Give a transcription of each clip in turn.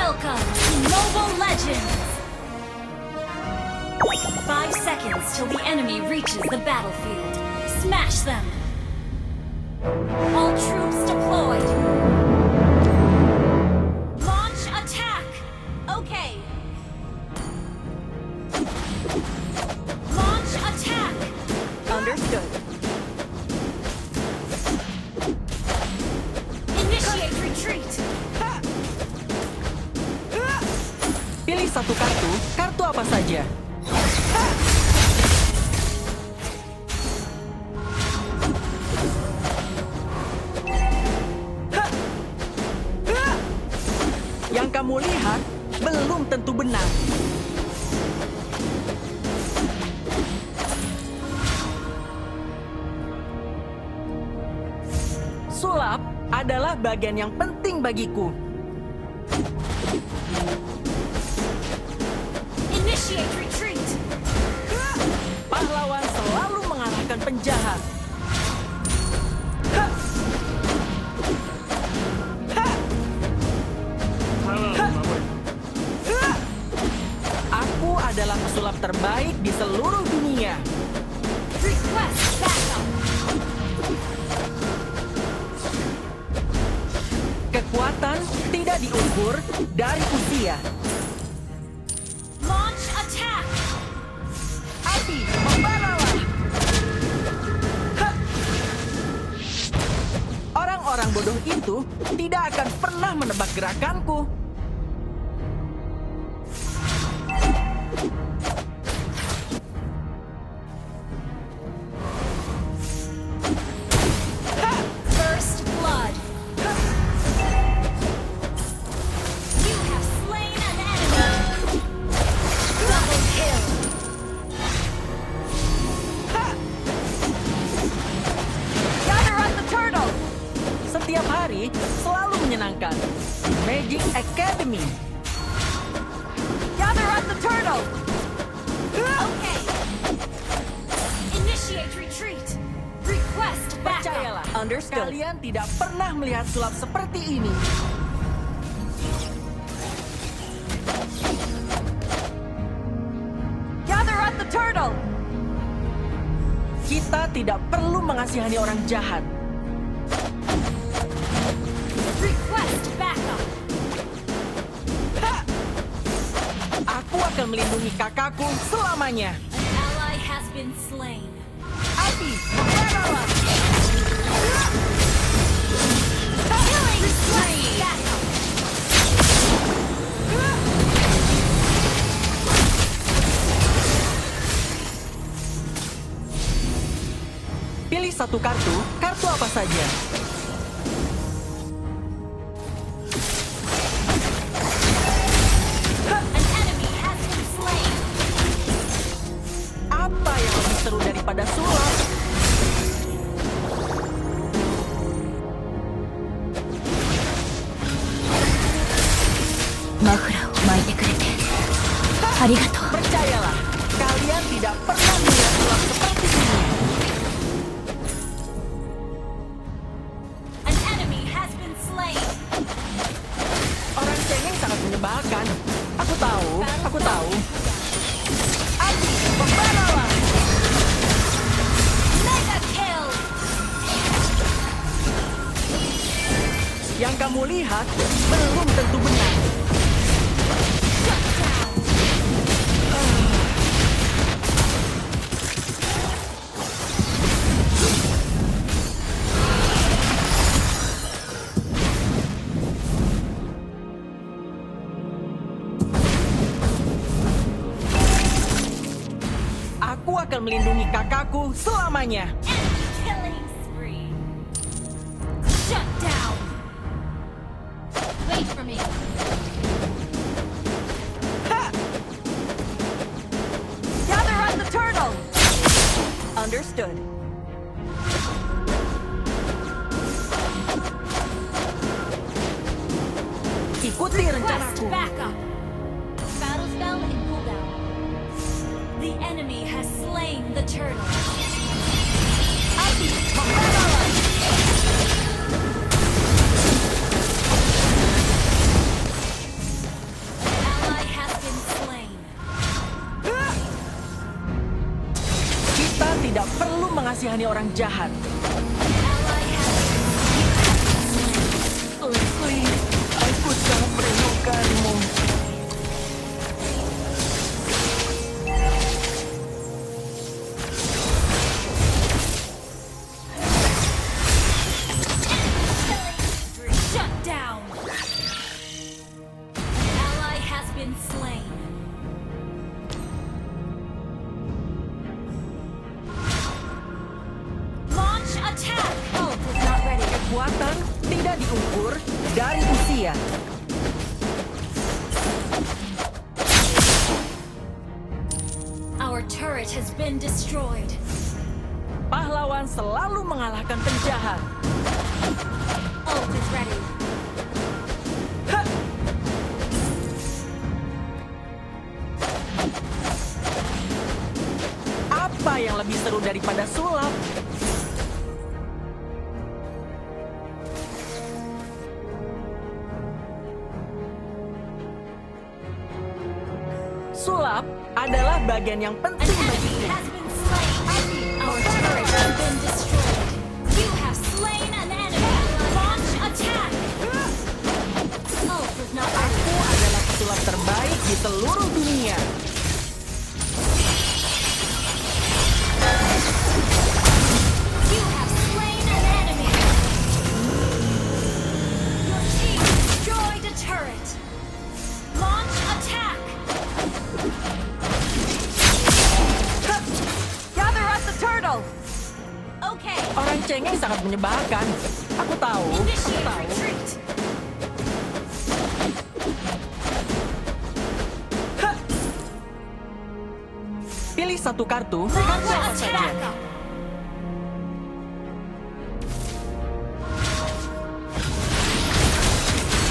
Welcome to Mobile Legends! 5 seconds till the enemy reaches the battlefield. Smash them! All troops deployed! Launch attack! Okay! Launch attack! Understood. Initiate retreat! Pilih satu kartu, kartu apa saja. Yang kamu lihat belum tentu benar. Sulap adalah bagian yang penting bagiku. Initiate retreat! Pahlawan selalu mengalahkan penjahat. Aku adalah pesulap terbaik di seluruh dunia. Request backup! Kekuatan tidak diukur dari usia. Launch attack! Api, membaralah! Orang-orang bodoh itu tidak akan pernah menebak gerakanku. First blood! You have slain an enemy! Double kill! Gather up the turtle! Setiap hari selalu menyenangkan. Magic Academy. Gather up the turtle! Okay! Initiate retreat! Request backup! Percayalah, kalian tidak pernah melihat sulap seperti ini. Gather up the turtle! Kita tidak perlu mengasihani orang jahat. Request backup! Aku akan melindungi kakakku selamanya. An ally has been slain. Api, membaralah! Killing spree! Backup! Pilih satu kartu, kartu apa saja. An enemy has been slain. Apa yang lebih seru daripada sulap? Percayalah, kalian tidak pernah melihat sulap seperti ini. An enemy has been slain. Orang cengeng sangat menyebalkan. Aku tahu. Api, membaralah! Mega kill! Yang kamu lihat belum tentu benar. Shut down! Aku akan melindungi kakakku selamanya. Enemy killing spree. Shut down! Wait for me. Gather up the turtle! Understood. Ikuti Request rencanaku. backup! Battle spell in cooldown. The enemy has slain the turtle. Api, membaralah! mengasihani orang jahat. Ally has Leslie, aku sangat merindukanmu. shut down. Ally has been slain. Launch attack. Ult is not ready. Kekuatan tidak diukur dari usia. Our turret has been destroyed. Pahlawan selalu mengalahkan penjahat. Ult is ready. Hah! Apa yang lebih seru daripada sulap? Sulap adalah bagian yang An penting enemy bagiku. has been slain. Our turret has been destroyed. You have slain an enemy. Launch attack. Ult is not ready. Aku adalah pesulap terbaik di seluruh dunia. You have slain an enemy. Your team destroyed a turret. Launch attack. Hah! Gather up the turtle. Okay. Orang cengeng sangat menyebalkan. Aku tahu. Aku Initiate tahu. retreat. Hah! Pilih satu kartu. Launch Kartu apa saja. attack.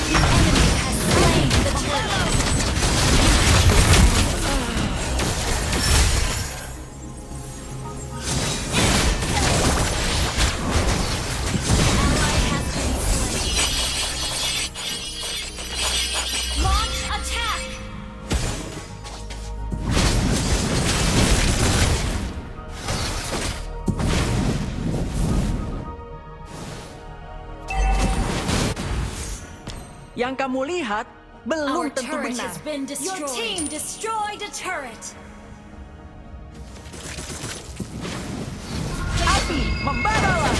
The enemy has slain the turtle. Ally has been slain. Launch attack. Yang kamu lihat belum Our tentu turret benar. has been destroyed. Your team destroyed a turret. Api, membaralah.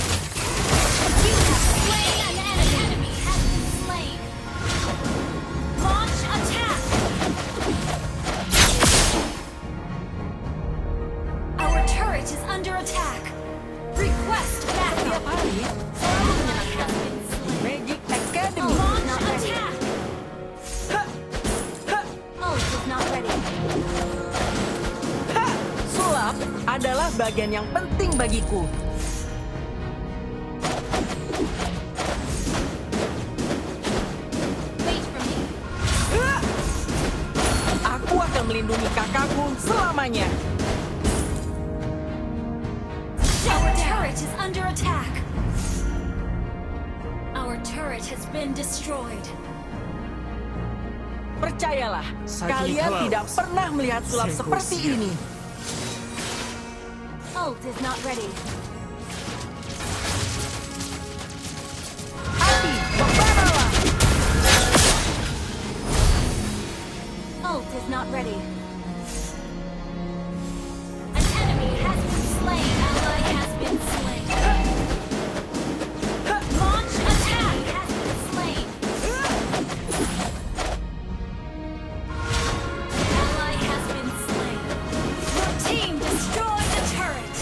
You have slain an enemy. Enemy has been slain. Launch attack. Our turret is under attack. Request Tiap backup. hari selalu menyenangkan. Magic Academy. Launch attack. Hah! Hah! Ult is not ready. Hah! Sulap adalah bagian yang penting bagiku. Wait for me. Hah! Aku akan melindungi kakakku selamanya. Our turret is under attack. Our turret has been destroyed. Percayalah, Saking kalian close. tidak pernah melihat sulap Seko seperti siap. ini. Ult is not ready. Api, membaralah. Ult is not ready. An enemy has been slain. Ally has been slain. Launch attack has been slain. Ally has been slain. Your team destroyed the turret.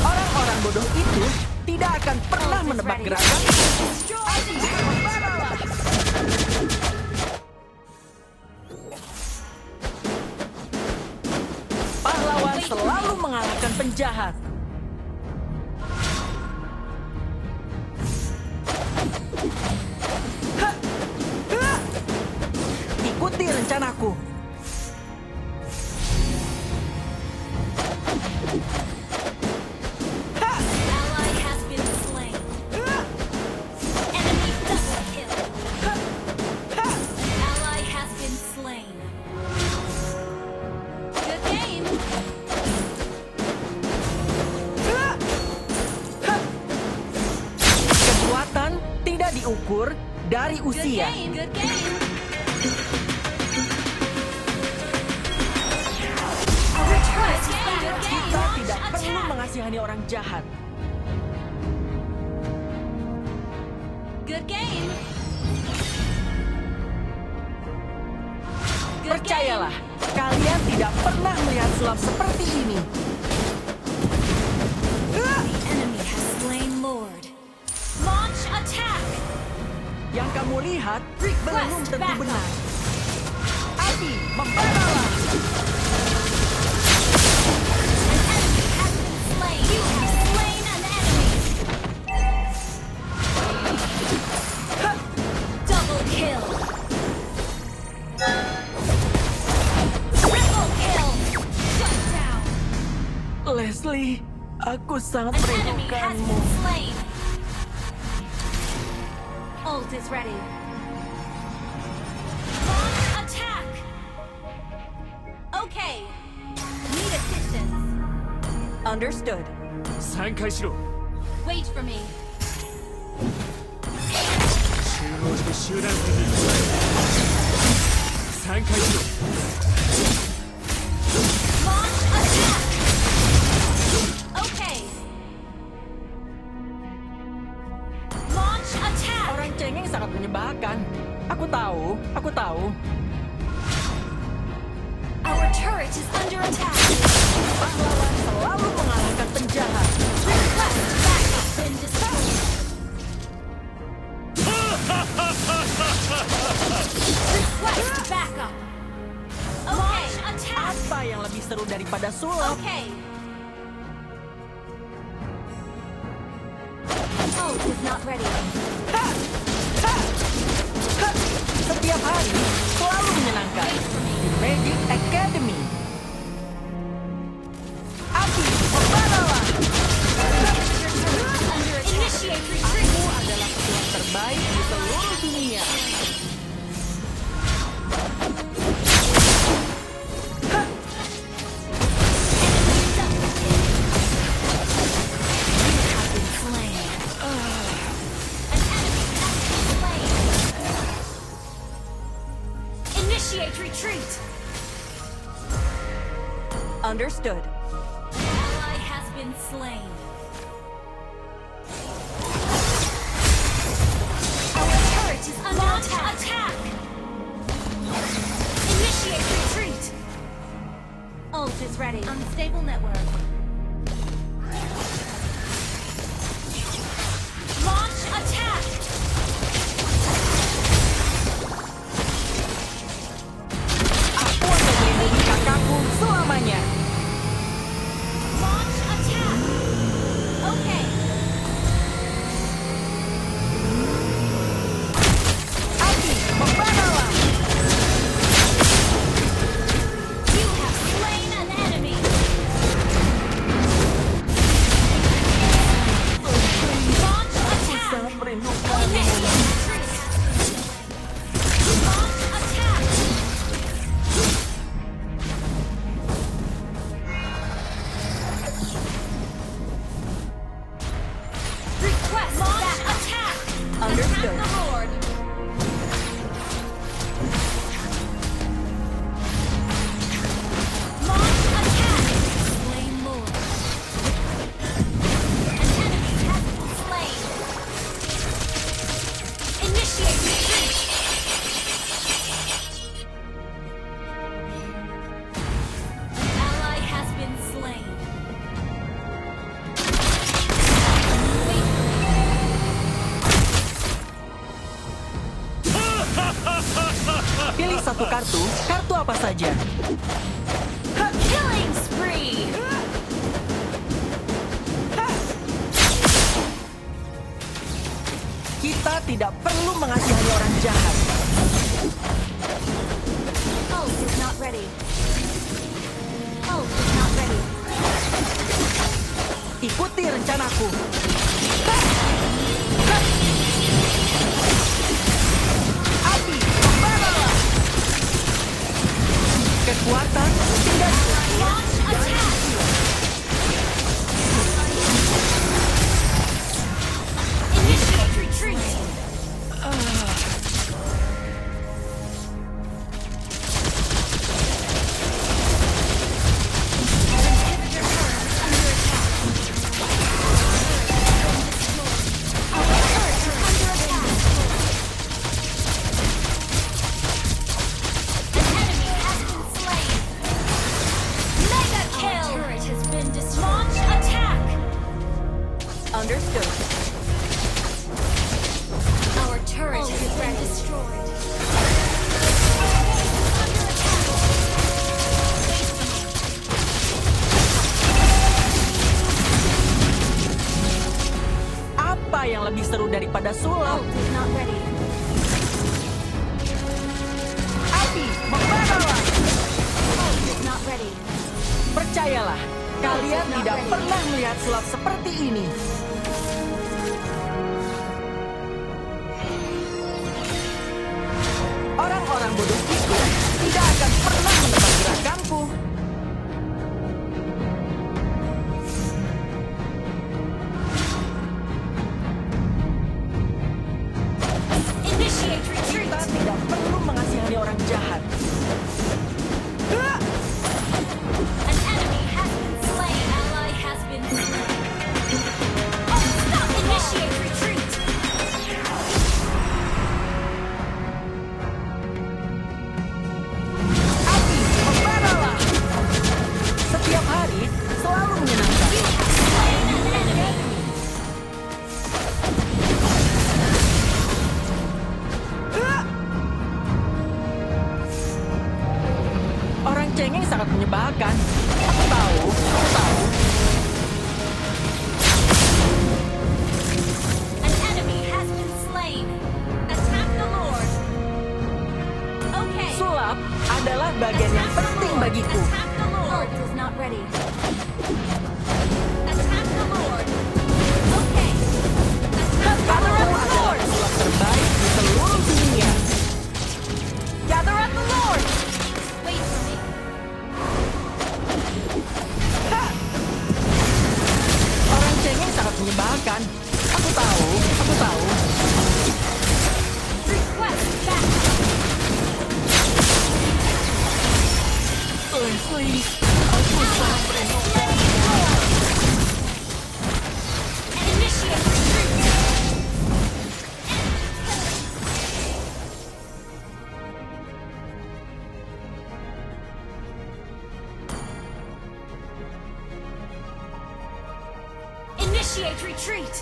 Orang-orang bodoh itu tidak akan pernah Ult is menebak ready. gerakan. Destroy the turret. Membaralah. Pahlawan selalu mengalahkan penjahat. Hah! Hah! Ikuti rencanaku. diukur dari Good usia. game, good game. Our turret is back. Kita Launch tidak perlu attack. mengasihani orang jahat. Good game. Good Percayalah, kalian tidak pernah melihat sulap seperti ini. game. The enemy has slain Lord. Launch attack. Yang kamu lihat Request belum tentu backup. benar. Adi, membalalah. An enemy has been slain. You have slain an enemy. Double kill. Triple kill. Shut down. Leslie, aku sangat An enemy has merindukanmu. been slain. Ult is ready. Launch attack. Okay. Need assistance. Understood. 散開しろ。 Wait for me. 集合して集団戦に備えろ。散開しろ。 Launch attack. Okay. Launch attack. Orang cengeng sangat menyebalkan. Aku tahu, aku tahu. Our turret is under attack. Pahlawan selalu mengalahkan penjahat. Request backup been destroyed. Request backup. Launch attack. Apa yang lebih seru daripada sulap? Okay. Ult is not ready. Ha! Ha! Ha! Setiap hari selalu menyenangkan. Di Magic Academy. Adi, membalalah. Initiate retreat. Aku adalah pejuang terbaik di seluruh dunia. Ha! Slain. An enemy has been slain. Initiate retreat. Understood. Ally has been slain. Our turret is under attack. Initiate retreat. Ult is ready. Unstable network. Launch attack. Aku akan melindungi kakakku selamanya. Launch attack. Okay. Adi, membalalah. You have slain an enemy. Launch attack. Sangat merindukanmu. Initiate retreat. Launch attack. Request launch attack. Understood. Attack the Lord. Launch attack. Slain Lord. An enemy has been slain. Initiate retreat. An ally has been slain. Wait for me. Pilih satu kartu, kartu apa saja. Killing spree. Kita tidak perlu mengasihani orang jahat. Ult is not ready. Ult is not ready. Ikuti rencanaku. Adi, membalalah. Kekuatan tidak Launch attack. Initiate retreat. Understood. Our turret has been destroyed. Apa yang lebih seru daripada sulap? Ult is not ready. Abi, membaralah! Ult is not ready. Percayalah, kalian tidak pernah melihat sulap seperti ini. Orang-orang bodoh itu tidak akan pernah menebak gerakanku. Initiate retreat. Kita tidak perlu mengasihani orang jahat. Ah! An enemy has been slain. Ally has been slain. Oh, stop! Initiate retreat. Abi, membaralah! Setiap hari selalu menyenangkan. Slain an enemy. Ah! Orang cengeng sangat menyebalkan. Aku tahu, aku tahu. An enemy has been slain. Attack the Lord. Okay. Sulap adalah bagian yang penting bagiku. Attack the Lord. Ult is not ready. Attack the Lord. Okay. Attack the Aku Lord. adalah sulap terbaik di seluruh dunia. Gather at the Lord! Wait for me. Ha! Orang cengeng sangat menyebalkan. Aku tahu, aku tahu. Request back. Please, aku sampai. Initiate retreat. Initiate retreat.